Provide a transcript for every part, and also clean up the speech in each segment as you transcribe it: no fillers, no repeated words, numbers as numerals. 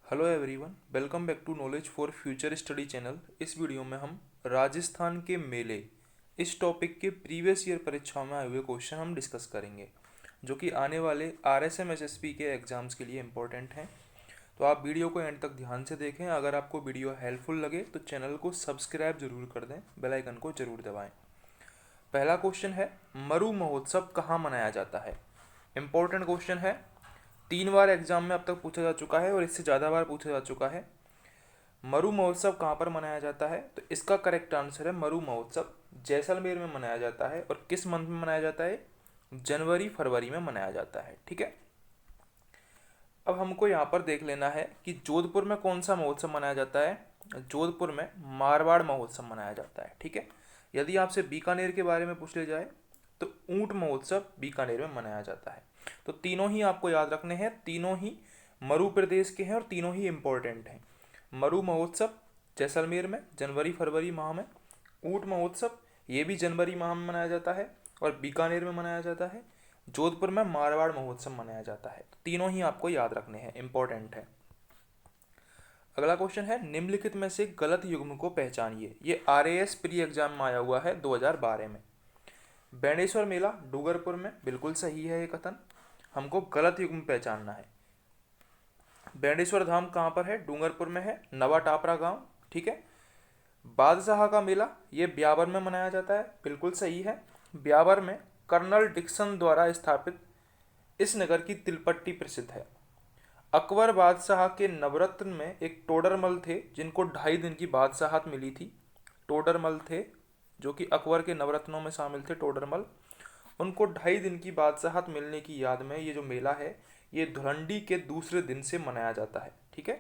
Hello everyone, welcome back to knowledge for future study channel. इस video में हम राजस्थान के मेले इस टॉपिक के प्रीवियस ईयर परीक्षाओं में आए हुए क्वेश्चन हम डिस्कस करेंगे, जो कि आने वाले आरएसएम एसएसपी के एग्जाम्स के लिए इम्पोर्टेंट हैं। तो आप वीडियो को एंड तक ध्यान से देखें। अगर आपको वीडियो हेल्पफुल लगे तो चैनल को सब्सक्राइब जरूर कर दें, बेल आइकन को जरूर दबाएं। पहला क्वेश्चन है, मरु महोत्सव कहाँ मनाया जाता है। इम्पोर्टेंट क्वेश्चन है, 3 बार एग्जाम में अब तक पूछा जा चुका है और इससे ज़्यादा बार पूछा जा चुका है। मरु महोत्सव कहाँ पर मनाया जाता है, तो इसका करेक्ट आंसर है मरु महोत्सव जैसलमेर में मनाया जाता है। और किस मंथ में मनाया जाता है, जनवरी फरवरी में मनाया जाता है। ठीक है, अब हमको यहाँ पर देख लेना है कि जोधपुर में कौन सा महोत्सव मनाया जाता है। जोधपुर में मारवाड़ महोत्सव मनाया जाता है। ठीक है, यदि आपसे बीकानेर के बारे में पूछ ले जाए तो ऊंट महोत्सव बीकानेर में मनाया जाता है। तो तीनों ही आपको याद रखने हैं, तीनों ही मरु प्रदेश के हैं और तीनों ही इम्पोर्टेंट हैं। मरु महोत्सव जैसलमेर में जनवरी फरवरी माह में, ऊंट महोत्सव ये भी जनवरी माह में मनाया जाता है और बीकानेर में मनाया जाता है। जोधपुर में मारवाड़ महोत्सव मनाया जाता है। तो तीनों ही आपको याद रखने हैं, इम्पोर्टेंट है। अगला क्वेश्चन है, निम्नलिखित में से गलत युग्म को पहचानिए। ये आरएएस प्री एग्जाम में आया हुआ है 2012 में। बेणेश्वर मेला डूंगरपुर में, बिल्कुल सही है ये कथन। हमको गलत युग्म पहचानना है। बेणेश्वर धाम कहाँ पर है, डूंगरपुर में है, नवा टापरा गांव। ठीक है, बादशाह का मेला ये ब्यावर में मनाया जाता है, बिल्कुल सही है। ब्यावर में कर्नल डिक्सन द्वारा स्थापित इस नगर की तिलपट्टी प्रसिद्ध है। अकबर बादशाह के नवरत्न में एक टोडरमल थे जिनको 2.5 दिन की बादशाहत मिली थी। टोडरमल थे जो कि अकबर के नवरत्नों में शामिल थे, टोडरमल। उनको 2.5 दिन की बादशाहत मिलने की याद में ये जो मेला है ये धुलंडी के दूसरे दिन से मनाया जाता है। ठीक है,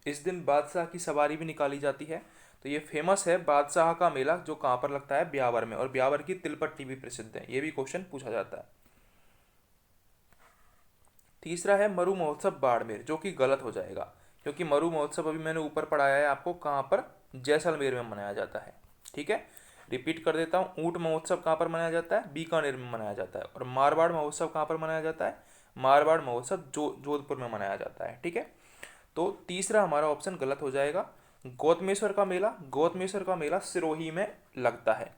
इस दिन बादशाह की सवारी भी निकाली जाती है। तो ये फेमस है बादशाह का मेला, जो कहाँ पर लगता है, ब्यावर में। और ब्यावर की तिलपट्टी भी प्रसिद्ध है, ये भी क्वेश्चन पूछा जाता है। तीसरा है मरु महोत्सव बाड़मेर, जो कि गलत हो जाएगा, क्योंकि मरु महोत्सव अभी मैंने ऊपर पढ़ाया है आपको कहाँ पर, जैसलमेर में मनाया जाता है। ठीक है, रिपीट कर देता हूँ, ऊंट महोत्सव कहाँ पर मनाया जाता है, बीकानेर में मनाया जाता है। और मारवाड़ महोत्सव कहाँ पर मनाया जाता है, मारवाड़ महोत्सव जोधपुर में मनाया जाता है। ठीक है, तो तीसरा हमारा ऑप्शन गलत हो जाएगा। गौतमेश्वर का मेला, गौतमेश्वर का मेला सिरोही में लगता है।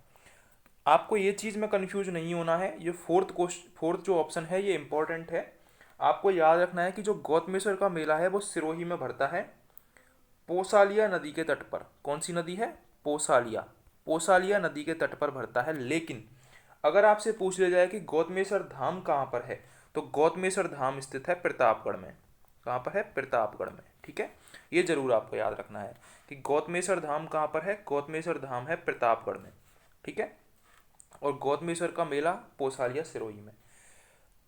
आपको ये चीज़ में कंफ्यूज नहीं होना है, ये फोर्थ जो ऑप्शन है ये इंपॉर्टेंट है। आपको याद रखना है कि जो गौतमेश्वर का मेला है वो सिरोही में भरता है, पोसालिया नदी के तट पर। कौन सी नदी है, पोसालिया, पोसालिया नदी के तट पर भरता है। लेकिन अगर आपसे पूछ लिया जाए कि गौतमेश्वर धाम कहाँ पर है, तो गौतमेश्वर धाम स्थित है प्रतापगढ़ में। कहाँ पर है, प्रतापगढ़ में। ठीक है, ये जरूर आपको याद रखना है कि गौतमेश्वर धाम कहाँ पर है, गौतमेश्वर धाम है प्रतापगढ़ में। ठीक है, और गौतमेश्वर का मेला पोसालिया सिरोही में।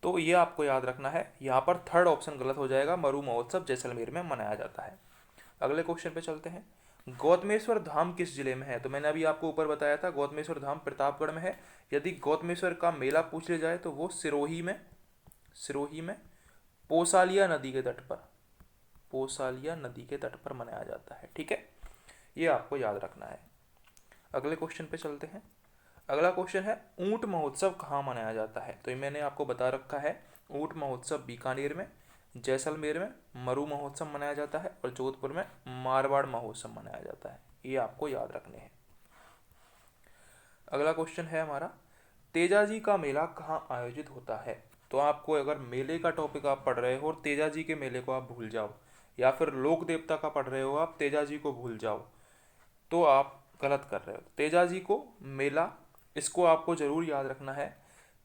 तो ये आपको याद रखना है। यहाँ पर थर्ड ऑप्शन गलत हो जाएगा, मरु महोत्सव जैसलमेर में मनाया जाता है। अगले क्वेश्चन पे चलते हैं, गौतमेश्वर धाम किस जिले में है। तो मैंने अभी आपको ऊपर बताया था गौतमेश्वर धाम प्रतापगढ़ में है। यदि गौतमेश्वर का मेला पूछ लिया जाए तो वो सिरोही में, सिरोही में पोसालिया नदी के तट पर, पोसालिया नदी के तट पर मनाया जाता है। ठीक है, ये आपको याद रखना है। अगले क्वेश्चन पे चलते हैं। अगला क्वेश्चन है, ऊंट महोत्सव कहाँ मनाया जाता है। तो ये मैंने आपको बता रखा है, ऊंट महोत्सव बीकानेर में, जैसलमेर में मरु महोत्सव मनाया जाता है और जोधपुर में मारवाड़ महोत्सव मनाया जाता है। ये आपको याद रखने हैं। अगला क्वेश्चन है हमारा, तेजाजी का मेला कहाँ आयोजित होता है। तो आपको अगर मेले का टॉपिक आप पढ़ रहे हो और तेजाजी के मेले को आप भूल जाओ, या फिर लोक देवता का पढ़ रहे हो आप तेजाजी को भूल जाओ, तो आप गलत कर रहे हो। तेजाजी को मेला, इसको आपको ज़रूर याद रखना है।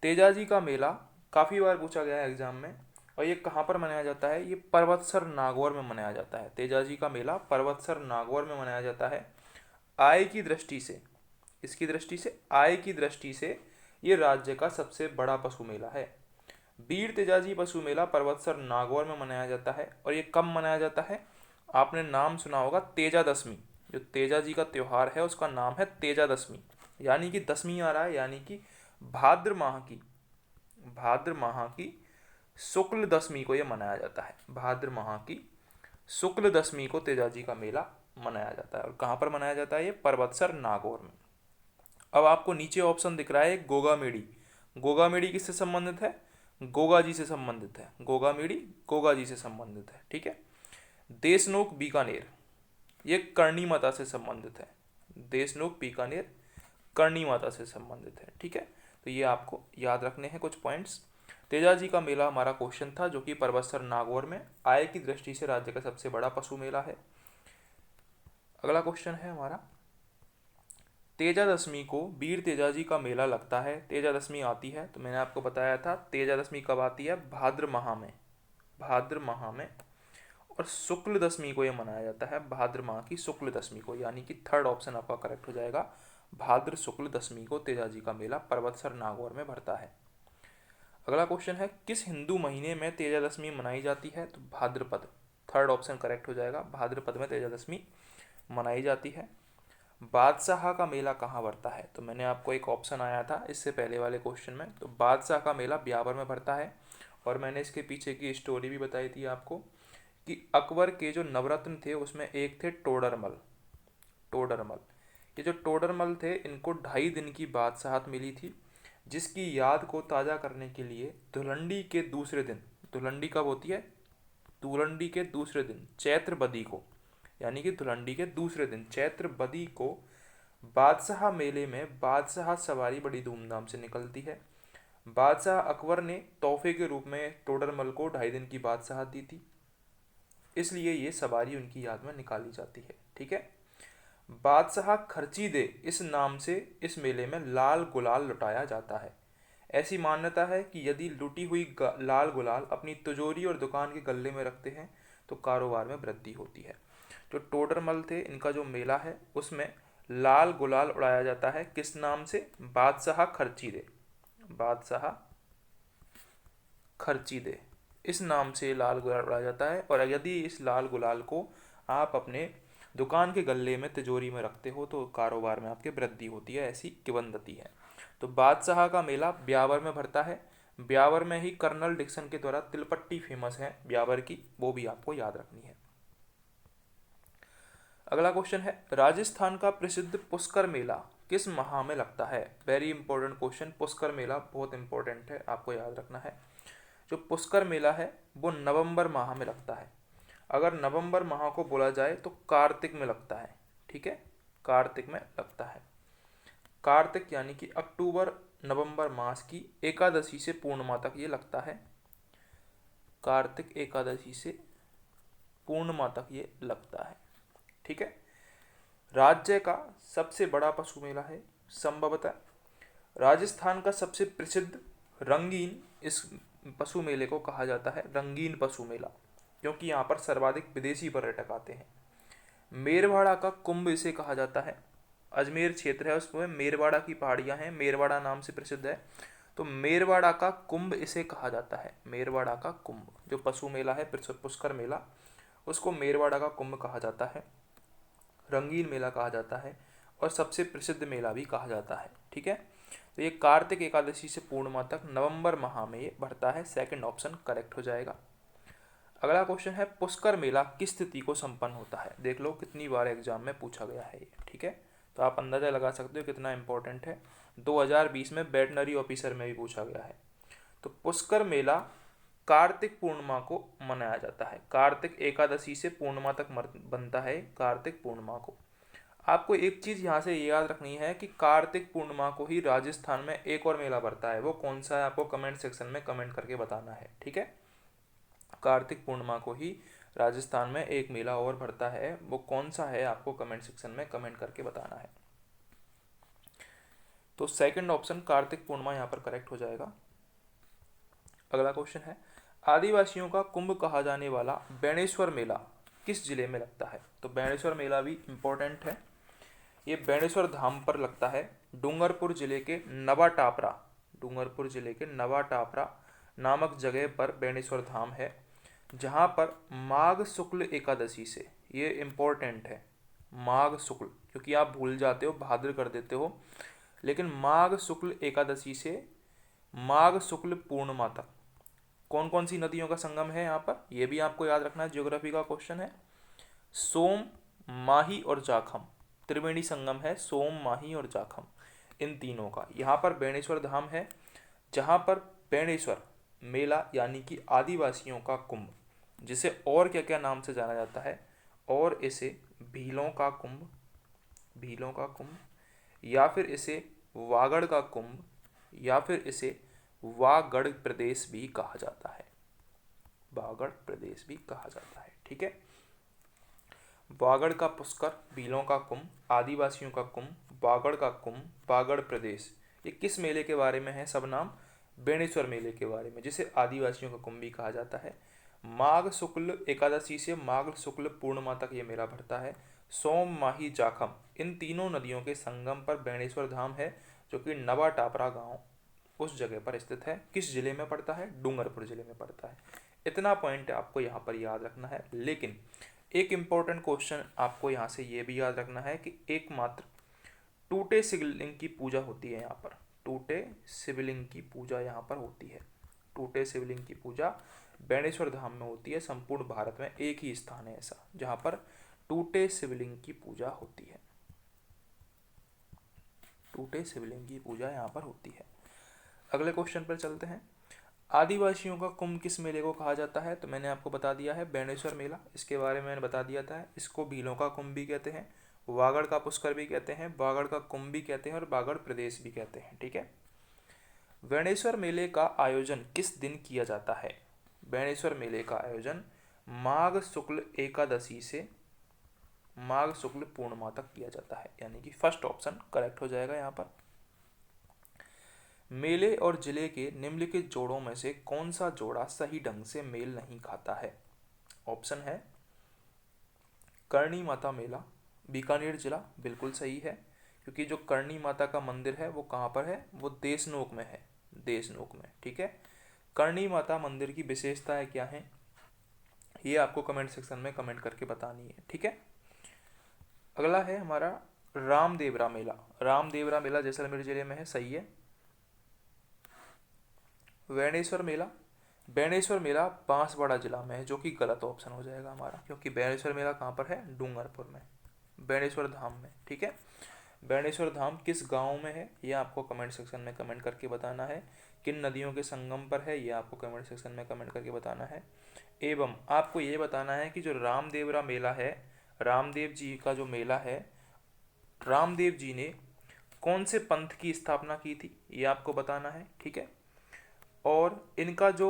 तेजाजी का मेला काफ़ी बार पूछा गया है एग्जाम में, और ये कहाँ पर मनाया जाता है, ये पर्वतसर नागौर में मनाया जाता है। तेजाजी का मेला पर्वतसर नागौर में मनाया जाता है। आय की दृष्टि से, इसकी दृष्टि से, आय की दृष्टि से ये राज्य का सबसे बड़ा पशु मेला है। वीर तेजाजी पशु मेला पर्वतसर नागौर में मनाया जाता है। और ये कब मनाया जाता है, आपने नाम सुना होगा तेजा दशमी। जो तेजा जी का त्यौहार है उसका नाम है तेजा दशमी, यानी कि दशमी आ रहा है, यानी कि भाद्र माह की, भाद्र माह की शुक्ल दशमी को यह मनाया जाता है। भाद्र माह की शुक्ल दशमी को तेजाजी का मेला मनाया जाता है। और कहाँ पर मनाया जाता है, ये पर्वतसर नागौर में। अब आपको नीचे ऑप्शन दिख रहा है गोगा मेड़ी। गोगा मेड़ी किससे संबंधित है, गोगा जी से संबंधित है। गोगा मेड़ी गोगा जी से संबंधित है। ठीक है, देशनोक बीकानेर, ये करणी माता से संबंधित है। देशनोक बीकानेर करणी माता से संबंधित है। ठीक है, तो ये आपको याद रखने हैं कुछ पॉइंट्स। तेजाजी का मेला हमारा क्वेश्चन था, जो कि परबतसर नागौर में आय की दृष्टि से राज्य का सबसे बड़ा पशु मेला है। अगला क्वेश्चन है हमारा, तेजादशमी को वीर तेजाजी का मेला लगता है। तेजादशमी आती है, तो मैंने आपको बताया था तेजादशमी कब आती है, भाद्र माह में, भाद्र माह में। और शुक्ल दशमी को यह मनाया जाता है, भाद्र माह की शुक्ल दशमी को, यानी कि थर्ड ऑप्शन आपका करेक्ट हो जाएगा। भाद्र शुक्ल दशमी को तेजाजी का मेला परबतसर नागौर में भरता है। अगला क्वेश्चन है, किस हिंदू महीने में तेजादशमी मनाई जाती है, तो भाद्रपद, थर्ड ऑप्शन करेक्ट हो जाएगा। भाद्रपद में तेजादशमी मनाई जाती है। बादशाह का मेला कहाँ भरता है, तो मैंने आपको एक ऑप्शन आया था इससे पहले वाले क्वेश्चन में, तो बादशाह का मेला ब्यावर में भरता है। और मैंने इसके पीछे की स्टोरी भी बताई थी आपको कि अकबर के जो नवरत्न थे उसमें एक थे टोडरमल। टोडरमल, ये जो टोडरमल थे, इनको 2.5 दिन की बादशाहत मिली थी, जिसकी याद को ताज़ा करने के लिए धुलंडी के दूसरे दिन, धुलंडी कब होती है, धुलंडी के दूसरे दिन चैत्र बदी को, यानी कि धुलंडी के दूसरे दिन चैत्र बदी को बादशाह मेले में बादशाह सवारी बड़ी धूमधाम से निकलती है। बादशाह अकबर ने तोहफे के रूप में टोडरमल को 2.5 दिन की बादशाहत दी थी, इसलिए ये सवारी उनकी याद में निकाली जाती है। ठीक है, बादशाह खर्ची दे इस नाम से इस मेले में लाल गुलाल लुटाया जाता है। ऐसी मान्यता है कि यदि लुटी हुई लाल गुलाल अपनी तिजोरी और दुकान के गल्ले में रखते हैं तो कारोबार में वृद्धि होती है। जो टोडरमल थे, इनका जो मेला है उसमें लाल गुलाल उड़ाया जाता है, किस नाम से, बादशाह खर्ची दे, बादशाह खर्ची दे इस नाम से लाल गुलाल उड़ाया जाता है। और यदि इस लाल गुलाल को आप अपने दुकान के गल्ले में तिजोरी में रखते हो तो कारोबार में आपके वृद्धि होती है, ऐसी किंवदंती है। तो बादशाह का मेला ब्यावर में भरता है। ब्यावर में ही कर्नल डिक्सन के द्वारा तिलपट्टी फेमस है ब्यावर की, वो भी आपको याद रखनी है। अगला क्वेश्चन है, राजस्थान का प्रसिद्ध पुष्कर मेला किस माह में लगता है। वेरी इंपॉर्टेंट क्वेश्चन, पुष्कर मेला बहुत इंपॉर्टेंट है, आपको याद रखना है। जो पुष्कर मेला है वो नवंबर माह में लगता है। अगर नवंबर माह को बोला जाए तो कार्तिक में लगता है। ठीक है, कार्तिक में लगता है। कार्तिक यानी कि अक्टूबर नवंबर मास की एकादशी से पूर्णिमा तक ये लगता है। कार्तिक एकादशी से पूर्णिमा तक ये लगता है। ठीक है, राज्य का सबसे बड़ा पशु मेला है संभवतः राजस्थान का सबसे प्रसिद्ध रंगीन, इस पशु मेले को कहा जाता है रंगीन पशु मेला, क्योंकि यहाँ पर सर्वाधिक विदेशी पर्यटक आते हैं। मेरवाड़ा का कुंभ इसे कहा जाता है। अजमेर क्षेत्र है, उसमें मेरवाड़ा की पहाड़ियाँ हैं, मेरवाड़ा नाम से प्रसिद्ध है, तो मेरवाड़ा का कुंभ इसे कहा जाता है। मेरवाड़ा का कुंभ, जो पशु मेला है पुष्कर मेला, उसको मेरवाड़ा का कुंभ कहा जाता है, रंगीन मेला कहा जाता है और सबसे प्रसिद्ध मेला भी कहा जाता है। ठीक है, तो ये कार्तिक एकादशी से पूर्णिमा तक नवंबर माह में ये भरता है, सेकंड ऑप्शन करेक्ट हो जाएगा। अगला क्वेश्चन है, पुष्कर मेला किस तिथि को संपन्न होता है। देख लो कितनी बार एग्जाम में पूछा गया है ये। ठीक है, तो आप अंदाजा लगा सकते हो कितना इंपॉर्टेंट है। 2020 में वेटनरी ऑफिसर में भी पूछा गया है। तो पुष्कर मेला कार्तिक पूर्णिमा को मनाया जाता है, कार्तिक एकादशी से पूर्णिमा तक बनता है, कार्तिक पूर्णिमा को। आपको एक चीज़ यहाँ से याद रखनी है कि कार्तिक पूर्णिमा को ही राजस्थान में एक और मेला भरता है, वो कौन सा है आपको कमेंट सेक्शन में कमेंट करके बताना है। ठीक है, कार्तिक पूर्णिमा को ही राजस्थान में एक मेला और भरता है, वो कौन सा है आपको कमेंट सेक्शन में कमेंट करके बताना है। तो सेकंड ऑप्शन कार्तिक पूर्णिमा यहाँ पर करेक्ट हो जाएगा। अगला क्वेश्चन है, आदिवासियों का कुंभ कहा जाने वाला बेणेश्वर मेला किस जिले में लगता है। तो बेणेश्वर मेला भी इम्पोर्टेंट है, ये बेणेश्वर धाम पर लगता है। डूंगरपुर जिले के नवा टापरा, डूंगरपुर जिले के नवा टापरा नामक जगह पर बेणेश्वर धाम है, जहाँ पर माघ शुक्ल एकादशी से, ये इम्पोर्टेंट है माघ शुक्ल, क्योंकि आप भूल जाते हो भाद्र कर देते हो, लेकिन माघ शुक्ल एकादशी से माघ शुक्ल पूर्णिमा तक कौन कौन सी नदियों का संगम है यहाँ पर, ये भी आपको याद रखना है, ज्योग्राफी का क्वेश्चन है। सोम, माही और जाखम, त्रिवेणी संगम है सोम, माही और जाखम, इन तीनों का। यहाँ पर बेणेश्वर धाम है, जहाँ पर बेणेश्वर मेला यानी कि आदिवासियों का कुंभ जिसे और क्या क्या नाम से जाना जाता है, और इसे भीलों का कुंभ, भीलों का कुंभ, या फिर इसे वागड़ का कुंभ, या फिर इसे वागड़ प्रदेश भी कहा जाता है, वागड़ प्रदेश भी कहा जाता है। ठीक है, वागड़ का पुष्कर, भीलों का कुंभ, आदिवासियों का कुंभ, वागड़ का कुंभ, वागड़ प्रदेश, ये किस मेले के बारे में है? सब नाम बेणेश्वर मेले के बारे में, जिसे आदिवासियों का कुंभ भी कहा जाता है। माघ शुक्ल एकादशी से माघ शुक्ल पूर्णिमा तक ये मेला भरता है। सोम, माही, जाखम, इन तीनों नदियों के संगम पर बेणेश्वर धाम है, जो कि नवा टापरा गांव उस जगह पर स्थित है। किस जिले में पड़ता है? डूंगरपुर जिले में पड़ता है। इतना पॉइंट आपको यहाँ पर याद रखना है। लेकिन एक इम्पोर्टेंट क्वेश्चन आपको यहाँ से ये भी याद रखना है कि एकमात्र टूटे शिवलिंग की पूजा होती है यहाँ पर, टूटे शिवलिंग की पूजा यहाँ पर होती है। टूटे शिवलिंग की पूजा बेणेश्वर धाम में होती है। संपूर्ण भारत में एक ही स्थान है ऐसा जहाँ पर टूटे शिवलिंग की पूजा होती है, टूटे शिवलिंग की पूजा यहाँ पर होती है। अगले क्वेश्चन पर चलते हैं। आदिवासियों का कुंभ किस मेले को कहा जाता है? तो मैंने आपको बता दिया है बेणेश्वर मेला, इसके बारे में मैंने बता दिया था। इसको भीलों का कुंभ भी कहते हैं, वागड़ का पुष्कर भी कहते हैं, वागड़ का कुंभ भी कहते हैं, और वागड़ प्रदेश भी कहते हैं। ठीक है, बेणेश्वर मेले का आयोजन किस दिन किया जाता है? बेणेश्वर मेले का आयोजन माघ शुक्ल एकादशी से माघ शुक्ल पूर्णिमा तक किया जाता है, यानी कि फर्स्ट ऑप्शन करेक्ट हो जाएगा यहाँ पर। मेले और जिले के निम्नलिखित जोड़ों में से कौन सा जोड़ा सही ढंग से मेल नहीं खाता है? ऑप्शन है करणी माता मेला, बीकानेर जिला, बिल्कुल सही है, क्योंकि जो करणी माता का मंदिर है वो कहाँ पर है? वो देशनोक में है, देशनोक में। ठीक है, करणी माता मंदिर की विशेषताएं क्या हैं ये आपको कमेंट सेक्शन में कमेंट करके बतानी है। ठीक है, अगला है हमारा रामदेवरा मेला। रामदेवरा मेला जैसलमेर जिले में है, सही है। बेणेश्वर मेला, बेणेश्वर मेला बांसवाड़ा जिला में है, जो कि गलत ऑप्शन हो जाएगा हमारा, क्योंकि बेणेश्वर मेला कहाँ पर है? डूंगरपुर में, बेणेश्वर धाम में। ठीक है, बेणेश्वर धाम किस गांव में है ये आपको कमेंट सेक्शन में कमेंट करके बताना है। किन नदियों के संगम पर है ये आपको कमेंट सेक्शन में कमेंट करके बताना है। एवं आपको ये बताना है कि जो रामदेवरा मेला है, रामदेव जी का जो मेला है, रामदेव जी ने कौन से पंथ की स्थापना की थी ये आपको बताना है। ठीक है, और इनका जो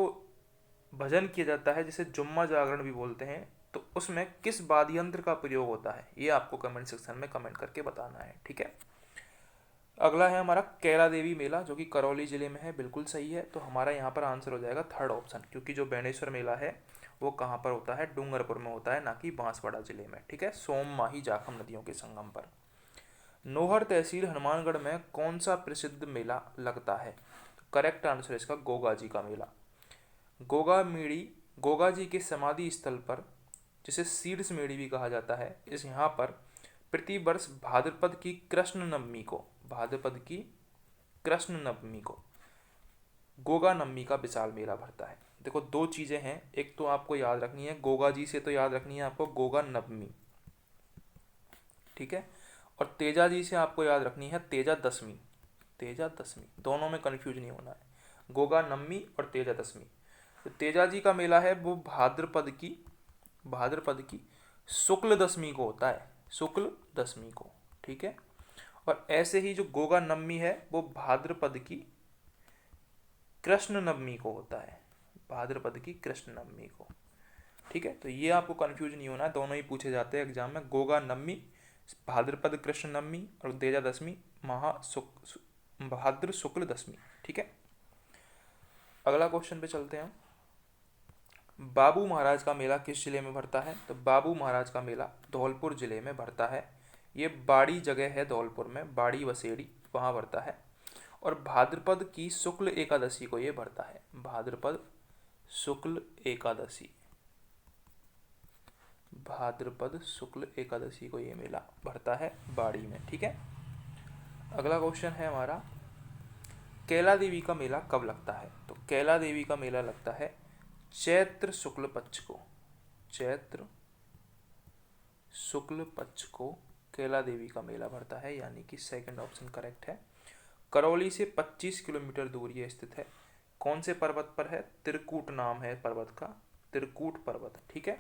भजन किया जाता है जिसे जुम्मा जागरण भी बोलते हैं, तो उसमें किस वाद्य यंत्र का प्रयोग होता है ये आपको कमेंट सेक्शन में कमेंट करके बताना है। ठीक है, अगला है हमारा कैला देवी मेला, जो कि करौली जिले में है, बिल्कुल सही है। तो हमारा यहाँ पर आंसर हो जाएगा थर्ड ऑप्शन, क्योंकि जो बेणेश्वर मेला है वो कहाँ पर होता है? डूंगरपुर में होता है, ना कि बांसवाड़ा जिले में। ठीक है, सोम, माही, जाखम नदियों के संगम पर। नोहर तहसील हनुमानगढ़ में कौन सा प्रसिद्ध मेला लगता है? करेक्ट आंसर है इसका गोगा जी का मेला। गोगा मेड़ी, गोगा जी के समाधि स्थल पर, जिसे शीर्ष मेड़ी भी कहा जाता है, इस यहाँ पर प्रतिवर्ष भाद्रपद की कृष्ण नवमी को, भाद्रपद की कृष्ण नवमी को गोगा नवमी का विशाल मेला भरता है। देखो दो चीज़ें हैं, एक तो आपको याद रखनी है गोगा जी से, तो याद रखनी है आपको गोगा नवमी। ठीक है, और तेजा जी से आपको याद रखनी है तेजा दशमी, तेजा दशमी, दोनों में कन्फ्यूज नहीं होना है, गोगा नवमी और तेजा दशमी। तो तेजा जी का मेला है वो भाद्रपद की शुक्ल दशमी को होता है, शुक्ल दशमी को। ठीक है, और ऐसे ही जो गोगा नवमी है वो भाद्रपद की कृष्ण नवमी को होता है, भाद्रपद की कृष्ण नवमी को। ठीक है, तो ये आपको कंफ्यूज नहीं होना है, दोनों ही पूछे जाते हैं एग्जाम में, गोगा नवमी भाद्रपद कृष्ण नवमी और तेजा दशमी भाद्र शुक्ल दशमी। ठीक है, अगला क्वेश्चन पे चलते हैं। बाबू महाराज का मेला किस जिले में भरता है? तो बाबू महाराज का मेला धौलपुर जिले में भरता है। ये बाड़ी जगह है धौलपुर में, बाड़ी वसेड़ी, वहाँ भरता है। और भाद्रपद की शुक्ल एकादशी को ये भरता है, भाद्रपद शुक्ल एकादशी, भाद्रपद शुक्ल एकादशी को ये मेला भरता है बाड़ी में। ठीक है, अगला क्वेश्चन है हमारा कैला देवी का मेला कब लगता है? तो कैला देवी का मेला लगता है चैत्र शुक्ल पक्ष को, चैत्र शुक्ल पक्ष को कैला देवी का मेला भरता है, यानी कि सेकंड ऑप्शन करेक्ट है। करौली से 25 किलोमीटर दूर ये स्थित है। कौन से पर्वत पर है? त्रिकूट नाम है पर्वत का, त्रिकूट पर्वत। ठीक है,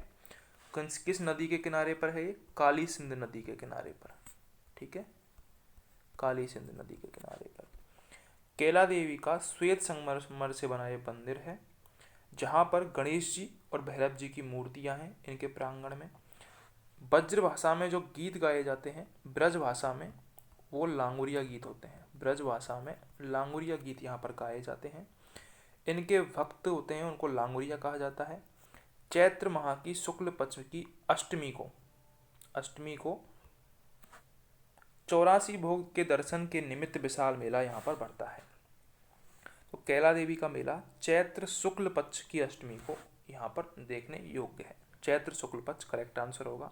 किस नदी के किनारे पर है ये? काली सिंध नदी के किनारे पर। ठीक है, काली सिंध नदी के किनारे पर। कैला देवी का श्वेत संगमरमर से बना ये मंदिर है, जहाँ पर गणेश जी और भैरव जी की मूर्तियाँ हैं इनके प्रांगण में। ब्रज भाषा में जो गीत गाए जाते हैं, ब्रज भाषा में, वो लांगुरिया गीत होते हैं। ब्रज भाषा में लांगुरिया गीत यहाँ पर गाए जाते हैं। इनके भक्त होते हैं, उनको लांगुरिया कहा जाता है। चैत्र माह की शुक्ल पक्ष की अष्टमी को 84 भोग के दर्शन के निमित्त विशाल मेला यहाँ पर बढ़ता है। तो कैला देवी का मेला चैत्र शुक्ल पक्ष की अष्टमी को यहाँ पर देखने योग्य है। चैत्र शुक्ल पक्ष करेक्ट आंसर होगा।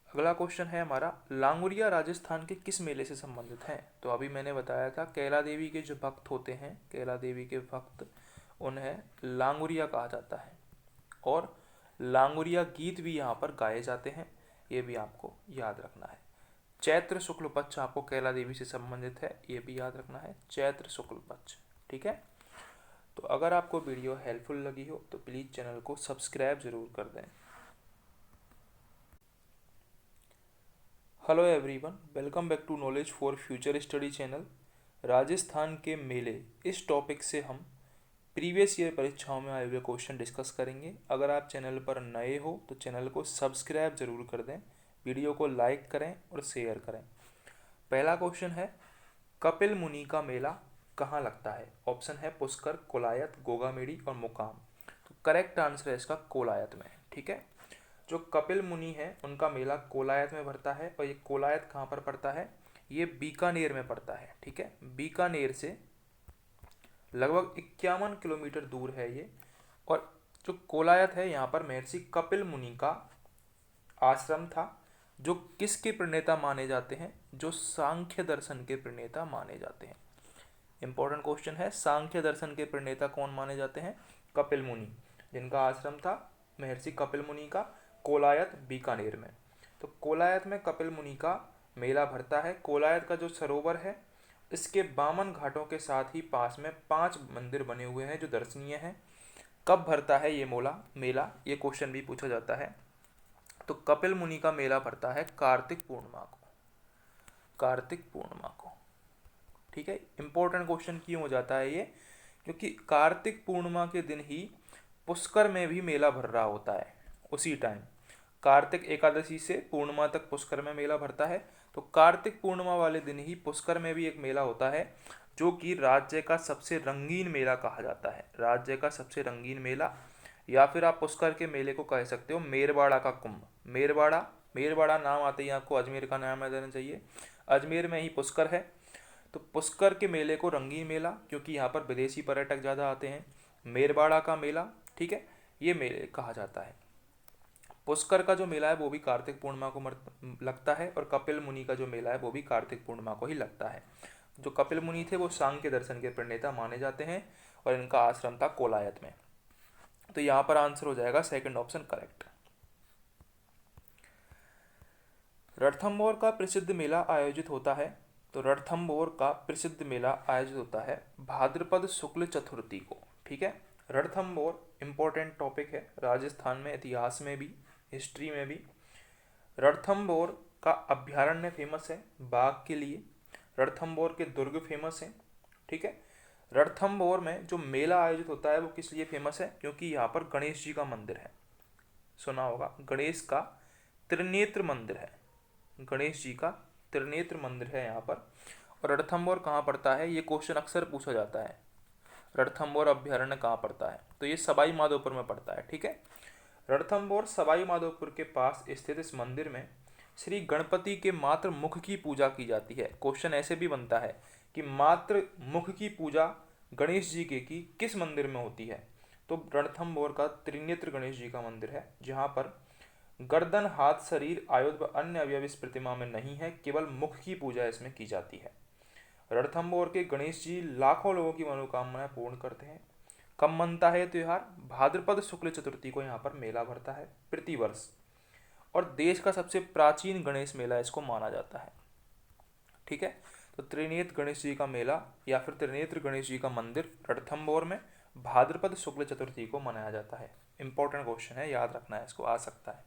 अगला क्वेश्चन है हमारा, लांगुरिया राजस्थान के किस मेले से संबंधित है? तो अभी मैंने बताया था कैला देवी के जो भक्त होते हैं, कैला देवी के भक्त, उन्हें लांगुरिया कहा जाता है और लांगुरिया गीत भी यहाँ पर गाए जाते हैं, ये भी आपको याद रखना है। चैत्र शुक्ल पक्ष आपको कैला देवी से संबंधित है, ये भी याद रखना है, चैत्र शुक्ल पक्ष। ठीक है, तो अगर आपको वीडियो हेल्पफुल लगी हो तो प्लीज़ चैनल को सब्सक्राइब जरूर कर दें। Hello everyone, welcome back to knowledge for future study channel. Rajasthan के मेले, इस टॉपिक से हम प्रीवियस ईयर परीक्षाओं में आए हुए क्वेश्चन डिस्कस करेंगे। अगर आप चैनल पर नए हो तो चैनल को सब्सक्राइब जरूर कर दें, वीडियो को लाइक करें और शेयर करें। पहला क्वेश्चन है, कपिल मुनि का मेला कहाँ लगता है? ऑप्शन है पुष्कर, कोलायत, गोगामेड़ी और मुकाम। तो करेक्ट आंसर है इसका कोलायत में। ठीक है, जो कपिल मुनि है उनका मेला कोलायत में भरता है और ये कोलायत कहाँ पर पड़ता है? ये बीकानेर में पड़ता है। ठीक है, बीकानेर से लगभग 51 किलोमीटर दूर है ये। और जो कोलायत है यहाँ पर महर्षि कपिल मुनि का आश्रम था, जो किसके प्रणेता माने जाते हैं? जो सांख्य दर्शन के प्रणेता माने जाते हैं। इंपॉर्टेंट क्वेश्चन है, सांख्य दर्शन के प्रणेता कौन माने जाते हैं? कपिल मुनि, जिनका आश्रम था महर्षि कपिल मुनि का कोलायत बीकानेर में। तो कोलायत में कपिल मुनि का मेला भरता है। कोलायत का जो सरोवर है, इसके 52 घाटों के साथ ही पास में 5 मंदिर बने हुए हैं जो दर्शनीय हैं। कब भरता है ये मेला, ये क्वेश्चन भी पूछा जाता है। तो कपिल मुनि का मेला भरता है कार्तिक पूर्णिमा को, कार्तिक पूर्णिमा को। ठीक है, इंपॉर्टेंट क्वेश्चन क्यों हो जाता है ये? क्योंकि कार्तिक पूर्णिमा के दिन ही पुष्कर में भी मेला भर रहा होता है। उसी टाइम कार्तिक एकादशी से पूर्णिमा तक पुष्कर में मेला भरता है। तो कार्तिक पूर्णिमा वाले दिन ही पुष्कर में भी एक मेला होता है, जो कि राज्य का सबसे रंगीन मेला कहा जाता है। राज्य का सबसे रंगीन मेला, या फिर आप पुष्कर के मेले को कह सकते हो मेरवाड़ा का कुंभ। मेरवाड़ा नाम आते ही आपको अजमेर का नाम याद आना चाहिए। अजमेर में ही पुष्कर है, तो पुष्कर के मेले को रंगीन मेला, क्योंकि यहाँ पर विदेशी पर्यटक ज़्यादा आते हैं, मेरवाड़ा का मेला, ठीक है, ये मेले कहा जाता है। पुष्कर का जो मेला है वो भी कार्तिक पूर्णिमा को लगता है, और कपिल मुनि का जो मेला है वो भी कार्तिक पूर्णिमा को ही लगता है। जो कपिल मुनि थे वो सांख्य दर्शन के प्रणेता माने जाते हैं और इनका आश्रम था कोलायत में। तो यहाँ पर आंसर हो जाएगा सेकंड ऑप्शन करेक्ट। रणथंभौर का प्रसिद्ध मेला आयोजित होता है। तो रणथंभौर का प्रसिद्ध मेला आयोजित होता है भाद्रपद शुक्ल चतुर्थी को। ठीक है, रणथंभौर इंपॉर्टेंट टॉपिक है राजस्थान में, इतिहास में भी, हिस्ट्री में भी। रणथंभौर का अभ्यारण्य फेमस है बाघ के लिए। रणथंभौर के दुर्ग फेमस हैं। ठीक है, रणथंभौर में जो मेला आयोजित होता है वो किस लिए फेमस है? क्योंकि यहाँ पर गणेश जी का मंदिर है। सुना होगा, गणेश का त्रिनेत्र मंदिर है। गणेश जी का त्रिनेत्र मंदिर है यहाँ पर। और रणथंभौर कहाँ पड़ता है? ये क्वेश्चन अक्सर पूछा जाता है, रणथंभौर अभ्यारण्य कहाँ पड़ता है? तो ये सवाई माधोपुर में पड़ता है। ठीक है, रणथंभौर सवाई माधोपुर के पास स्थित इस मंदिर में श्री गणपति के मात्र मुख की पूजा की जाती है। क्वेश्चन ऐसे भी बनता है कि मात्र मुख की पूजा गणेश जी के की किस मंदिर में होती है? तो रणथंभौर का त्रिनेत्र गणेश जी का मंदिर है, जहाँ पर गर्दन, हाथ, शरीर, आयुध व अन्य अवयव इस प्रतिमा में नहीं है, केवल मुख की पूजा इसमें की जाती है। रणथंभौर के गणेश जी लाखों लोगों की मनोकामनाएं पूर्ण करते हैं। कब मनता है त्योहार? भाद्रपद शुक्ल चतुर्थी को यहाँ पर मेला भरता है प्रतिवर्ष, और देश का सबसे प्राचीन गणेश मेला इसको माना जाता है। ठीक है, तो त्रिनेत्र गणेश जी का मेला या फिर त्रिनेत्र गणेश जी का मंदिर रणथंभौर में भाद्रपद शुक्ल चतुर्थी को मनाया जाता है। इंपॉर्टेंट क्वेश्चन है, याद रखना है इसको, आ सकता है।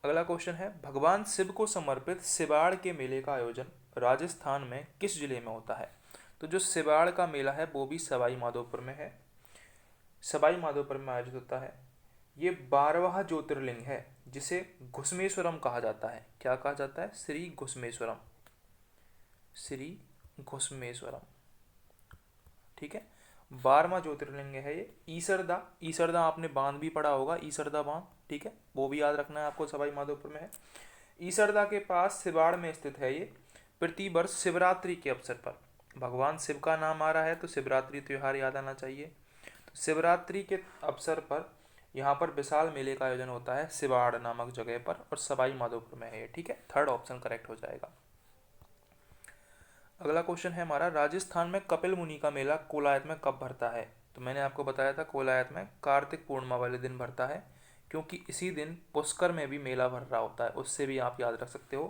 अगला क्वेश्चन है, भगवान शिव को समर्पित सिबाड़ के मेले का आयोजन राजस्थान में किस जिले में होता है? तो जो सिबाड़ का मेला है वो भी सवाई माधोपुर में है, सवाई माधोपुर में आयोजित होता है। ये 12वां ज्योतिर्लिंग है जिसे घुसमेश्वरम कहा जाता है। क्या कहा जाता है? श्री घुसमेश्वरम, श्री घुसमेश्वरम, ठीक है। 12वां ज्योतिर्लिंग है ये। ईसरदा, ईसरदा आपने बांध भी पढ़ा होगा, ईसरदा बांध, ठीक है, वो भी याद रखना है आपको, सवाई माधोपुर में है। ईसरदा के पास सिबाड़ में स्थित है ये। प्रतिवर्ष शिवरात्रि के अवसर पर, भगवान शिव का नाम आ रहा है तो शिवरात्रि त्योहार याद आना चाहिए। तो शिवरात्रि के अवसर पर यहाँ पर विशाल मेले का आयोजन होता है सिबाड़ नामक जगह पर, और सवाई माधोपुर में है ये, ठीक है। थर्ड ऑप्शन करेक्ट हो जाएगा। अगला क्वेश्चन है हमारा, राजस्थान में कपिल मुनि का मेला कोलायत में कब भरता है? तो मैंने आपको बताया था कोलायत में कार्तिक पूर्णिमा वाले दिन भरता है, क्योंकि इसी दिन पुष्कर में भी मेला भर रहा होता है। उससे भी आप याद रख सकते हो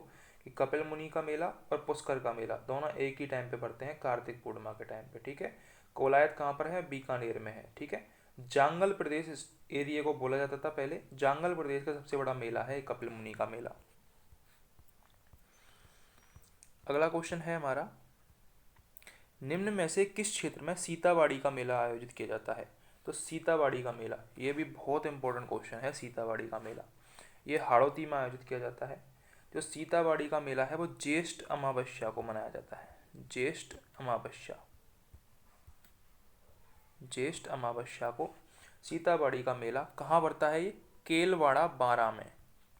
कि कपिल मुनि का मेला और पुष्कर का मेला दोनों एक ही टाइम पे भरते हैं, कार्तिक पूर्णिमा के टाइम पे, ठीक है। कोलायत कहाँ पर है? बीकानेर में है, ठीक है। जांगल प्रदेश इस एरिया को बोला जाता था पहले। जांगल प्रदेश का सबसे बड़ा मेला है कपिल मुनि का मेला। अगला क्वेश्चन है हमारा, निम्न में से किस क्षेत्र में सीताबाड़ी का मेला आयोजित किया जाता है? तो सीताबाड़ी का मेला, ये भी बहुत इंपॉर्टेंट क्वेश्चन है। सीताबाड़ी का मेला ये हाड़ौती में आयोजित किया जाता है। जो सीताबाड़ी का मेला है वो ज्येष्ठ अमावस्या को मनाया जाता है। ज्येष्ठ अमावस्या, ज्येष्ठ अमावस्या को सीताबाड़ी का मेला कहाँ बढ़ता है? ये केलवाड़ा बारा में,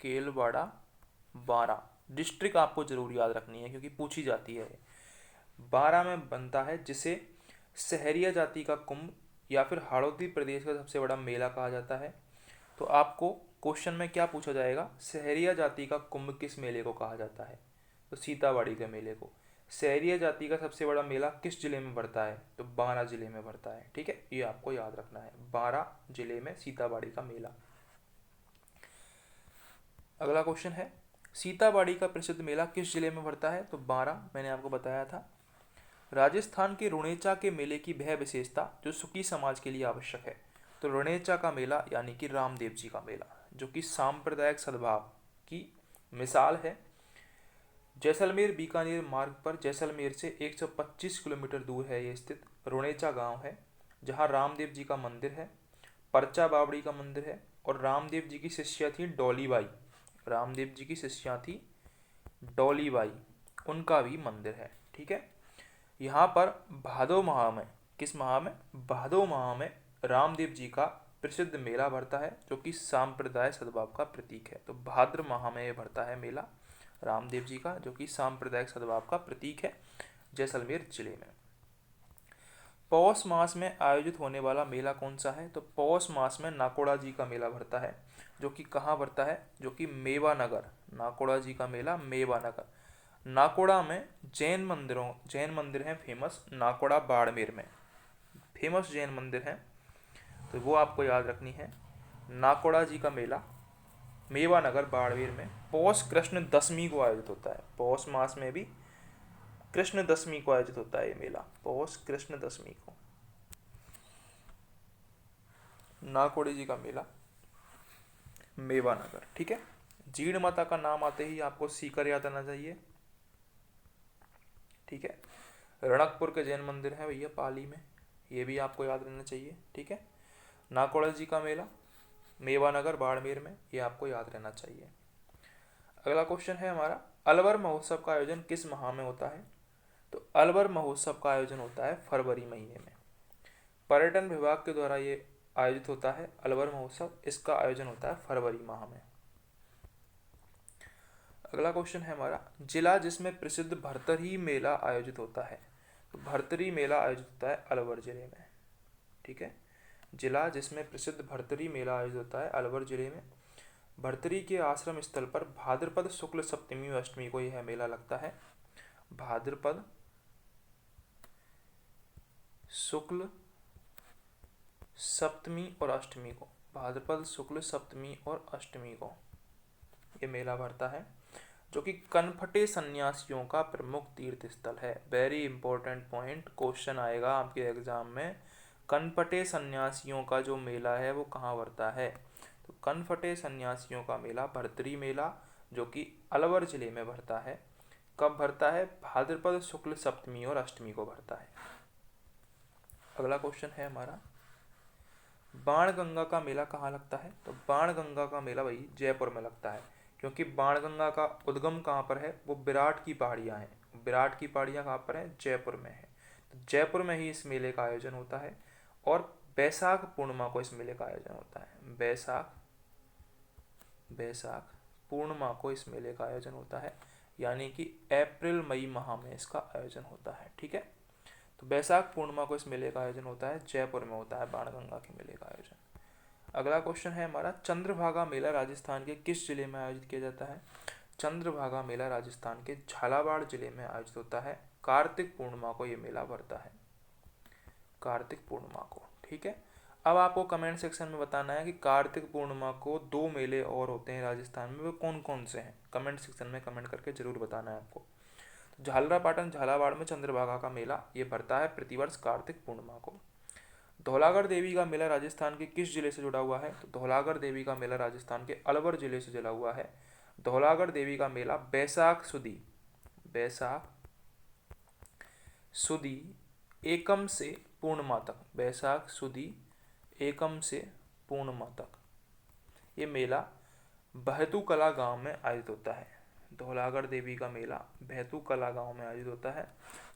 केलवाड़ा बारा डिस्ट्रिक्ट आपको जरूर याद रखनी है क्योंकि पूछी जाती है। बारा में बनता है, जिसे सहरिया जाति का कुंभ या फिर हाड़ौती प्रदेश का सबसे बड़ा मेला कहा जाता है। तो आपको क्वेश्चन में क्या पूछा जाएगा? सहरिया जाति का कुंभ किस मेले को कहा जाता है? तो सीताबाड़ी के मेले को। सहरिया जाति का सबसे बड़ा मेला किस जिले में बढ़ता है? तो बारा जिले में बढ़ता है, ठीक है, ये आपको याद रखना है, बारा जिले में सीताबाड़ी का मेला। अगला क्वेश्चन है, सीताबाड़ी का प्रसिद्ध मेला किस जिले में बढ़ता है? तो बारा, मैंने आपको बताया था। राजस्थान के रुणेचा के मेले की वह विशेषता जो सुखी समाज के लिए आवश्यक है? तो रुणेचा का मेला यानी कि रामदेव जी का मेला, जो कि सांप्रदायिक सद्भाव की मिसाल है। जैसलमेर बीकानेर मार्ग पर जैसलमेर से 125 किलोमीटर दूर है ये स्थित रुणेचा गांव है, जहां रामदेव जी का मंदिर है, परचा बावड़ी का मंदिर है, और रामदेव जी की शिष्या थी डोलीबाई, रामदेव जी की शिष्या थी डोलीबाई, उनका भी मंदिर है, ठीक है। यहाँ पर भादो माह में, किस माह में? भादो माह में रामदेव जी का प्रसिद्ध मेला भरता है, जो कि सांप्रदाय सद्भाव का प्रतीक है। तो भाद्र माह में ये भरता है मेला रामदेव जी का, जो कि सांप्रदायिक सद्भाव का प्रतीक है, जैसलमेर जिले में। पौष मास में आयोजित होने वाला मेला कौन सा है? तो पौष मास में नाकोड़ा जी का मेला भरता है, जो कि कहाँ भरता है? जो कि मेवानगर, नाकोड़ा जी का मेला मेवानगर। नाकोड़ा में जैन मंदिर हैं फेमस, नाकोड़ा बाड़मेर में फेमस जैन मंदिर हैं, तो वो आपको याद रखनी है। नाकोड़ा जी का मेला मेवानगर बाड़मेर में पौष कृष्ण दशमी को आयोजित होता है। पौष मास में भी कृष्ण दशमी को आयोजित होता है ये मेला, पौष कृष्ण दशमी को नाकोड़े जी का मेला मेवानगर, ठीक है। जीण माता का नाम आते ही आपको सीकर याद आना चाहिए, ठीक है। रणकपुर के जैन मंदिर है भैया पाली में, ये भी आपको याद रहना चाहिए, ठीक है। नाकोड़ा जी का मेला मेवानगर बाड़मेर में, ये आपको याद रहना चाहिए। अगला क्वेश्चन है हमारा, अलवर महोत्सव का आयोजन किस माह में होता है? तो अलवर महोत्सव का आयोजन होता है फरवरी महीने में। पर्यटन विभाग के द्वारा ये आयोजित होता है अलवर महोत्सव, इसका आयोजन होता है फरवरी माह में। अगला क्वेश्चन है हमारा, जिला जिसमें प्रसिद्ध भरतरी मेला आयोजित होता है? तो भरतरी मेला आयोजित होता है अलवर जिले में, ठीक है। जिला जिसमें प्रसिद्ध भरतरी मेला आयोजित होता है अलवर जिले में। भरतरी के आश्रम स्थल पर भाद्रपद शुक्ल सप्तमी और अष्टमी को यह मेला लगता है। भाद्रपद शुक्ल सप्तमी और अष्टमी को, भाद्रपद शुक्ल सप्तमी और अष्टमी को ये मेला भरता है, जो कि कनफटे सन्यासियों का प्रमुख तीर्थ स्थल है। वेरी इंपॉर्टेंट पॉइंट, क्वेश्चन आएगा आपके एग्जाम में, कनपटे सन्यासियों का जो मेला है वो कहाँ भरता है? तो कनपटे सन्यासियों का मेला भर्तरी मेला, जो कि अलवर जिले में भरता है। कब भरता है? भाद्रपद शुक्ल सप्तमी और अष्टमी को भरता है। अगला क्वेश्चन है हमारा, बाणगंगा का मेला कहाँ लगता है? तो बाणगंगा का मेला भाई जयपुर में लगता है, क्योंकि बाणगंगा का उद्गम कहाँ पर है? वो विराट की पहाड़ियाँ हैं। विराट की पहाड़ियाँ कहाँ पर हैं? जयपुर में है। तो जयपुर में ही इस मेले का आयोजन होता है। और बैसाख पूर्णिमा को इस मेले का आयोजन होता है। बैसाख पूर्णिमा को इस मेले का आयोजन होता है, यानी कि अप्रैल मई माह में इसका आयोजन होता है। ठीक है, तो बैसाख पूर्णिमा को इस मेले का आयोजन होता है, जयपुर में होता है बाणगंगा के मेले का आयोजन। अगला क्वेश्चन है हमारा, चंद्रभागा मेला राजस्थान के किस जिले में आयोजित किया जाता है? चंद्रभागा मेला राजस्थान के झालावाड़ जिले में आयोजित होता है। कार्तिक पूर्णिमा को ये मेला भरता है, कार्तिक पूर्णिमा को। ठीक है, अब आपको कमेंट सेक्शन में बताना है कि कार्तिक पूर्णिमा को 2 मेले और होते हैं राजस्थान में, वो कौन कौन से हैं। कमेंट सेक्शन में कमेंट करके जरूर बताना है आपको। झालरापाटन झालावाड़ में चंद्रभागा का मेला ये भरता है प्रतिवर्ष कार्तिक पूर्णिमा को। धौलागढ़ देवी का मेला राजस्थान के किस जिले से जुड़ा हुआ है? तो धौलागढ़ देवी का मेला राजस्थान के अलवर जिले से जुड़ा हुआ है। धौलागढ़ देवी का मेला बैसाख सुदी एकम से पूर्णिमा तक, बैसाख सुदी एकम से पूर्णिमा तक ये मेला बहतू कला गांव में आयोजित होता है। धौलागढ़ देवी का मेला बहतू कला गांव में आयोजित होता है,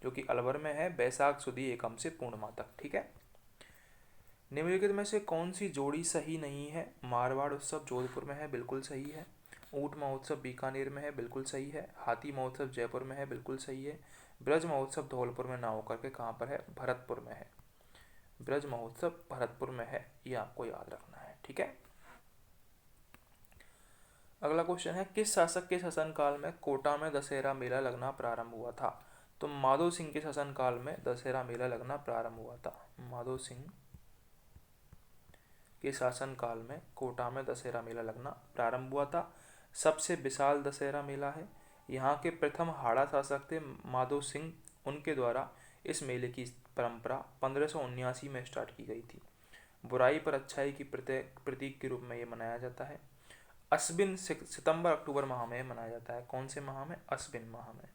जो कि अलवर में है, बैसाख सुदी एकम से पूर्णिमा तक। ठीक है, निम्नलिखित में से कौन सी जोड़ी सही नहीं है? मारवाड़ उत्सव जोधपुर में है, बिल्कुल सही है। ऊंट महोत्सव बीकानेर में है, बिल्कुल सही है। हाथी महोत्सव जयपुर में है, बिल्कुल सही है। ब्रज महोत्सव धौलपुर में ना होकर के कहाँ पर है? भरतपुर में है। ब्रज महोत्सव भरतपुर में है, ये आपको याद रखना है। ठीक है, अगला क्वेश्चन है, किस शासक के शासनकाल में कोटा में दशहरा मेला लगना प्रारंभ हुआ था? तो माधो सिंह के शासनकाल में दशहरा मेला लगना प्रारंभ हुआ था। माधो सिंह के शासनकाल में कोटा में दशहरा मेला लगना प्रारंभ हुआ था। सबसे विशाल दशहरा मेला है। यहाँ के प्रथम हाड़ा शासक थे माधो सिंह, उनके द्वारा इस मेले की परंपरा 1579 में स्टार्ट की गई थी। बुराई पर अच्छाई की प्रतीक के रूप में ये मनाया जाता है। अश्विन सितंबर अक्टूबर माह में मनाया जाता है। कौन से माह में? अश्विन माह में।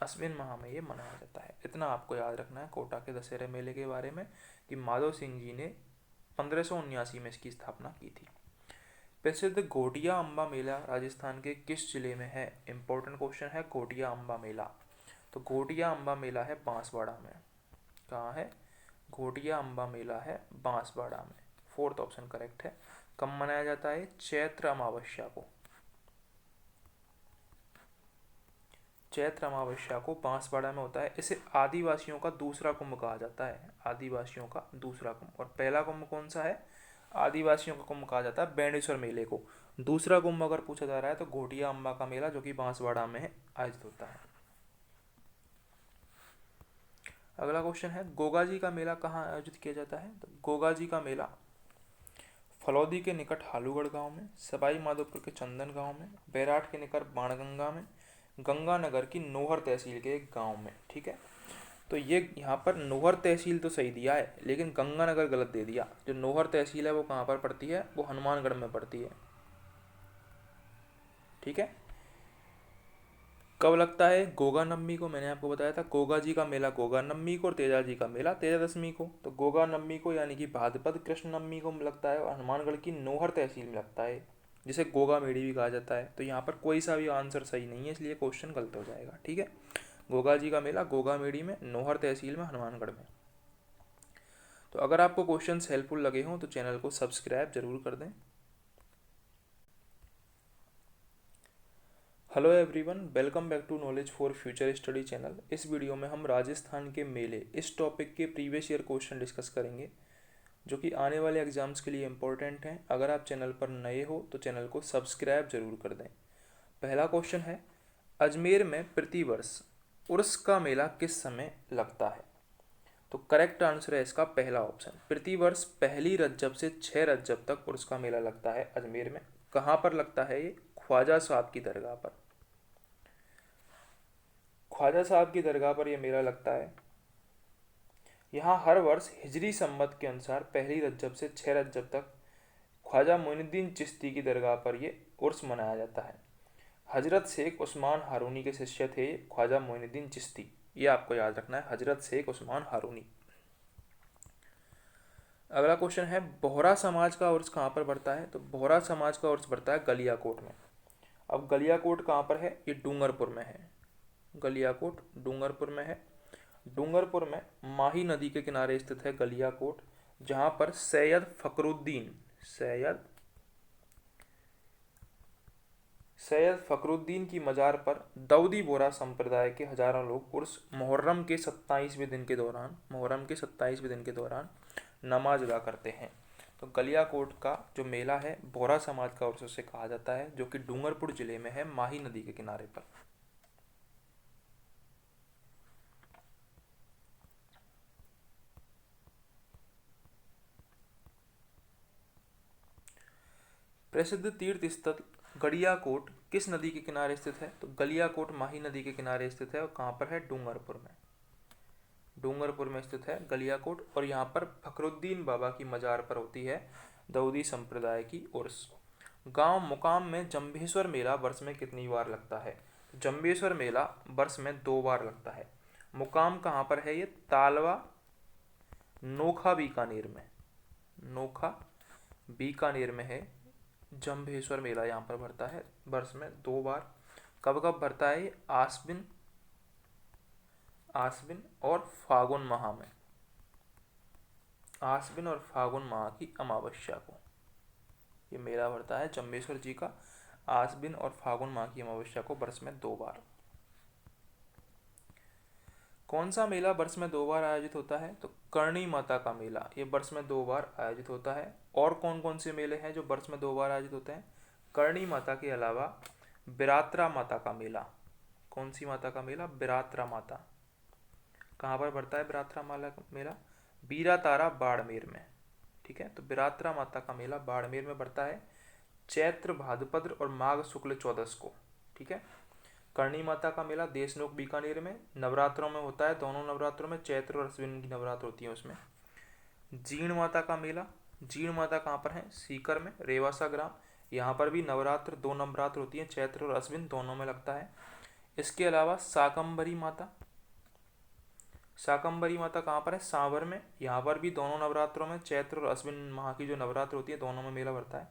अश्विन माह में ये मनाया जाता है। इतना आपको याद रखना है कोटा के दशहरे मेले के बारे में कि माधो सिंह जी ने 1579 में इसकी स्थापना की थी। प्रसिद्ध घोटिया अम्बा मेला राजस्थान के किस जिले में है? इंपॉर्टेंट क्वेश्चन है, घोटिया अम्बा मेला। तो घोटिया अम्बा मेला है बांसवाड़ा में। कहाँ है? घोटिया अम्बा मेला है बांसवाड़ा में। फोर्थ ऑप्शन करेक्ट है। कब मनाया जाता है? चैत्र अमावस्या को। चैत्र अमावस्या को बांसवाड़ा में होता है। इसे आदिवासियों का दूसरा कुंभ कहा जाता है। आदिवासियों का दूसरा कुंभ। और पहला कुंभ कौन सा है? आदिवासियों का कुंभ कहा जाता है बेणेश्वर मेले को। दूसरा कुंभ अगर पूछा जा रहा है तो घोटिया अम्बा का मेला, जो कि बांसवाड़ा में आयोजित होता है। अगला क्वेश्चन है, गोगा जी का मेला कहाँ आयोजित किया जाता है? तो गोगा जी का मेला फलौदी के निकट हालूगढ़ गांव में, सवाई माधोपुर के चंदन गांव में, बैराट के निकट बाणगंगा में, गंगानगर की नोहर तहसील के एक गांव में। ठीक है, तो ये यहाँ पर नोहर तहसील तो सही दिया है, लेकिन गंगानगर गलत दे दिया। जो नोहर तहसील है वो कहाँ पर पड़ती है? वो हनुमानगढ़ में पड़ती है। ठीक है, कब लगता है? गोगा नवमी को। मैंने आपको बताया था गोगा जी का मेला गोगा नवमी को और तेजा जी का मेला तेजा दशमी को। तो गोगा नवमी को यानी कि भाद्रपद कृष्ण नवमी को लगता है, और हनुमानगढ़ की नोहर तहसील में लगता है, जिसे गोगा मेड़ी भी कहा जाता है। तो यहाँ पर कोई सा भी आंसर सही नहीं है, इसलिए क्वेश्चन गलत हो जाएगा। ठीक है, गोगा जी का मेला गोगा मेड़ी में, नोहर तहसील में, हनुमानगढ़ में। तो अगर आपको क्वेश्चन हेल्पफुल लगे हों तो चैनल को सब्सक्राइब जरूर कर दें। Hello everyone, welcome back to knowledge for future study channel. इस वीडियो में हम राजस्थान के मेले इस टॉपिक के प्रीवियस ईयर क्वेश्चन डिस्कस करेंगे, जो कि आने वाले एग्जाम्स के लिए इम्पोर्टेंट हैं। अगर आप चैनल पर नए हो तो चैनल को सब्सक्राइब जरूर कर दें। पहला क्वेश्चन है, अजमेर में प्रतिवर्ष उर्स का मेला किस समय लगता है? तो करेक्ट आंसर है इसका पहला ऑप्शन। प्रतिवर्ष पहली रज्जब से 6 रज्जब तक उर्स का मेला लगता है अजमेर में। कहाँ पर लगता है ये? ख्वाजा साहब की दरगाह पर। ख्वाजा साहब की दरगाह पर यह मेला लगता है। यहाँ हर वर्ष हिजरी संवत के अनुसार पहली रज्जब से 6 रज्जब तक ख्वाजा मोइनुद्दीन चिश्ती की दरगाह पर ये उर्स मनाया जाता है। हजरत शेख उस्मान हारूनी के शिष्य थे ख्वाजा मोइनुद्दीन चिश्ती, ये आपको याद रखना है, हजरत शेख उस्मान हारूनी। अगला क्वेश्चन है बोहरा समाज का उर्स कहाँ पर बढ़ता है? तो बोहरा समाज का उर्स बढ़ता है गलियाकोट में। अब गलियाकोट कहाँ पर है? ये डूंगरपुर में है। गलियाकोट डूंगरपुर में है। डूंगरपुर में माही नदी के किनारे स्थित है गलियाकोट, जहाँ पर सैयद फखरुद्दीन की मजार पर दाऊदी बोहरा संप्रदाय के हजारों लोग उर्स मुहर्रम के 27वें दिन के दौरान नमाज अदा करते हैं। तो गलियाकोट का जो मेला है बोहरा समाज का उर्स उसे कहा जाता है, जो कि डूंगरपुर जिले में है, माही नदी के किनारे पर। प्रसिद्ध तीर्थ स्थल गलियाकोट किस नदी के किनारे स्थित है? तो गलियाकोट माही नदी के किनारे स्थित है, और कहाँ पर है? डूंगरपुर में। डूंगरपुर में स्थित है गलियाकोट, और यहाँ पर फखरुद्दीन बाबा की मजार पर होती है दाऊदी संप्रदाय की उर्स। गांव मुकाम में जंभेश्वर मेला वर्ष में कितनी बार लगता है? जंभेश्वर मेला वर्ष में 2 बार लगता है। मुकाम कहाँ पर है? ये तालवा नोखा बीकानेर में, नोखा बीकानेर में है जंभेश्वर मेला, यहाँ पर भरता है वर्ष में 2 बार। कब कब भरता है? आश्विन और फागुन माह में, आश्विन और फागुन माह की अमावस्या को ये मेला भरता है जंभेश्वर जी का, आश्विन और फागुन माह की अमावस्या को वर्ष में 2 बार। कौन सा मेला वर्ष में 2 बार आयोजित होता है? तो करणी माता का मेला, ये वर्ष में 2 बार आयोजित होता है। और कौन कौन से मेले हैं जो वर्ष में 2 बार आयोजित होते हैं? करणी माता के अलावा बिरात्रा माता का मेला। कौन सी माता का मेला? बिरात्रा माता। कहाँ पर भरता है बिरात्रा माला का मेला? बीरा तारा बाड़मेर में। ठीक है, तो बिरात्रा माता का मेला बाड़मेर में भरता है चैत्र भाद्रपद और माघ शुक्ल 14 को। ठीक है। करणी माता का मेला देशनोक बीकानेर में नवरात्रों में होता है, दोनों नवरात्रों में, चैत्र और अश्विन की नवरात्र होती है उसमें। जीण माता का मेला, जीण माता कहाँ पर है? सीकर में, रेवासा ग्राम, यहाँ पर भी नवरात्र 2 नवरात्र होती है, चैत्र और अश्विन दोनों में लगता है। इसके अलावा शाकंभरी माता, शाकंभरी माता कहाँ पर है? सांवर में, यहाँ पर भी दोनों नवरात्रों में, चैत्र और अश्विन माह की जो नवरात्र होती है दोनों में मेला भरता है।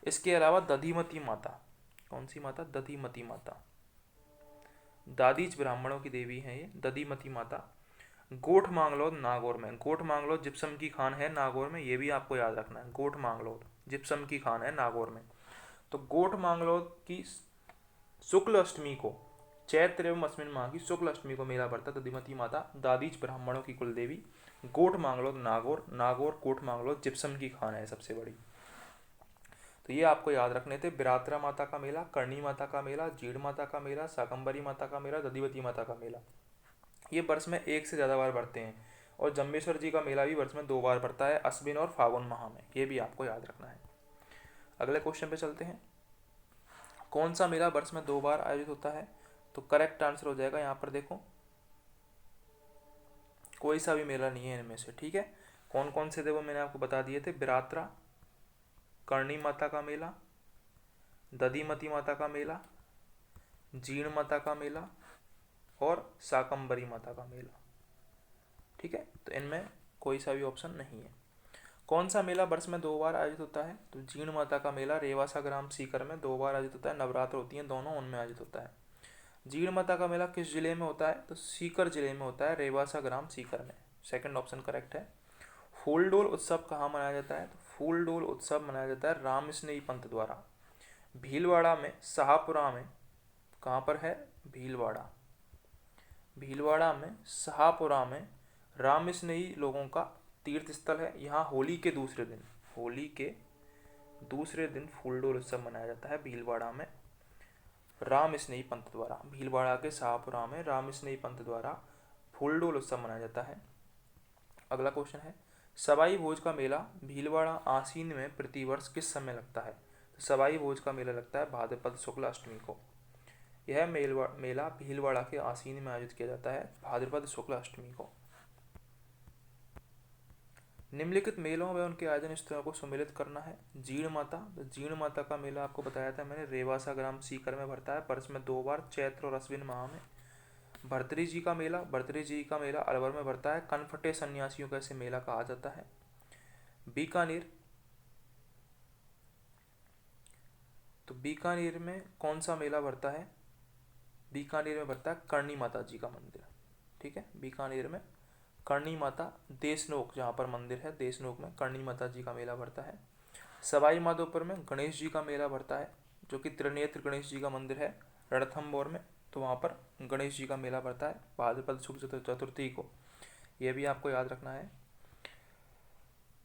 इसके अलावा दधिमती माता, कौन सी माता? दधिमती माता, दादीज ब्राह्मणों की देवी है ये दधिमती माता। गोठ मांगलोद नागौर में, गोठ मांगलोद जिप्सम की खान है नागौर में, ये भी आपको याद रखना है, गोठ मांगलोद जिप्सम की खान है नागौर में। तो गोठ मांगलोद की शुक्ल अष्टमी को, चैत्र एवं अश्विन माह की शुक्ल अष्टमी को मेला भरता दधिमती माता, दादीज ब्राह्मणों की कुलदेवी। गोठ मांगलोद नागौर, नागौर गोठ मांगलोद जिप्सम की खान है सबसे बड़ी। तो ये आपको याद रखने थे, बिरात्रा माता का मेला, करणी माता का मेला, जीड़ माता का मेला, शाकंभरी माता का मेला, दधिवती माता का मेला, ये वर्ष में 1 से ज़्यादा बार बढ़ते हैं। और जम्बेश्वर जी का मेला भी वर्ष में 2 बार पड़ता है, अश्विन और फागुन माह में, ये भी आपको याद रखना है। अगले क्वेश्चन पे चलते हैं। कौन सा मेला वर्ष में 2 बार आयोजित होता है? तो करेक्ट आंसर हो जाएगा, यहाँ पर देखो कोई सा भी मेला नहीं है इनमें से। ठीक है, कौन कौन से थे वो मैंने आपको बता दिए थे, बिरात्रा, करणी माता का मेला, दधिमती माता का मेला, जीण माता का मेला और शाकंभरी माता का मेला। ठीक है, तो इनमें कोई सा भी ऑप्शन नहीं है। कौन सा मेला वर्ष में 2 बार आयोजित होता है? तो जीण माता का मेला रेवासा ग्राम सीकर में 2 बार आयोजित होता है, नवरात्र होती हैं दोनों, उनमें आयोजित होता है। जीण माता का मेला किस जिले में होता है? तो सीकर जिले में होता है, रेवासा ग्राम सीकर में। सेकंड ऑप्शन करेक्ट है। फूलडोल उत्सव कहाँ मनाया जाता है? तो फूलडोल उत्सव मनाया जाता है राम स्नेही पंथ द्वारा, भीलवाड़ा में, शाहपुरा में। कहाँ पर है? भीलवाड़ा, भीलवाड़ा में, शाहपुरा में राम स्नेही लोगों का तीर्थ स्थल है। यहाँ होली के दूसरे दिन, होली के दूसरे दिन फूलडोल उत्सव मनाया जाता है भीलवाड़ा में राम स्नेही पंथ द्वारा। भीलवाड़ा के शाहपुरा में राम स्नेही पंथ द्वारा फूलडोल उत्सव मनाया जाता है। अगला क्वेश्चन है, सवाई भोज का मेला भीलवाड़ा आसीन में प्रतिवर्ष किस समय लगता है? तो सवाई भोज का मेला लगता है भाद्रपद शुक्ल अष्टमी को। यह मेला भीलवाड़ा के आसीन में आयोजित किया जाता है भाद्रपद शुक्ल अष्टमी को। निम्नलिखित मेलों व उनके आयोजन स्थलों को सम्मिलित करना है। जीण माता, तो जीण माता का मेला आपको बताया था मैंने, रेवासा ग्राम सीकर में भरता है वर्ष में 2 बार, चैत्र और अश्विन माह में। भर्तृहरि जी का मेला, भर्तृहरि जी का मेला अलवर में भरता है। कनफटे सन्यासियों का इसे मेला कहा जाता है। बीकानेर, तो बीकानेर में कौन सा मेला भरता है? बीकानेर में भरता है करणी माता जी का मंदिर। ठीक है, बीकानेर में करणी माता, देशनोक जहाँ पर मंदिर है, देशनोक में करणी माता जी का मेला भरता है। सवाई माधोपुर में गणेश जी का मेला भरता है, जो कि त्रिनेत्र गणेश जी का मंदिर है रणथंभौर में, तो वहाँ पर गणेश जी का मेला भरता है भाद्रपद शुक्ल चतुर्थी को। यह भी आपको याद रखना है।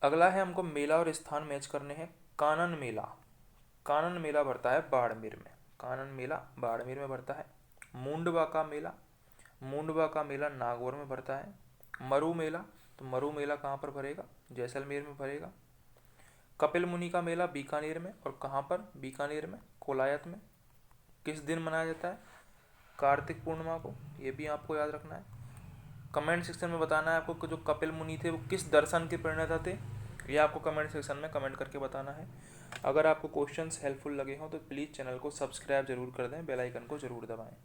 अगला है, हमको मेला और स्थान मैच करने हैं। कानन मेला, कानन मेला भरता है बाड़मेर में, कानन मेला बाड़मेर में भरता है। मुंडवा का मेला, मुंडवा का मेला नागौर में भरता है। मरु मेला, तो मरु मेला कहाँ पर भरेगा? जैसलमेर में भरेगा। कपिल मुनि का मेला बीकानेर में, और कहाँ पर? बीकानेर में कोलायत में। किस दिन मनाया जाता है? कार्तिक पूर्णिमा को। ये भी आपको याद रखना है। कमेंट सेक्शन में बताना है आपको कि जो कपिल मुनि थे वो किस दर्शन के प्रणेता थे, ये आपको कमेंट सेक्शन में कमेंट करके बताना है। अगर आपको क्वेश्चंस हेल्पफुल लगे हों तो प्लीज़ चैनल को सब्सक्राइब जरूर कर दें, बेल आइकन को जरूर दबाएं।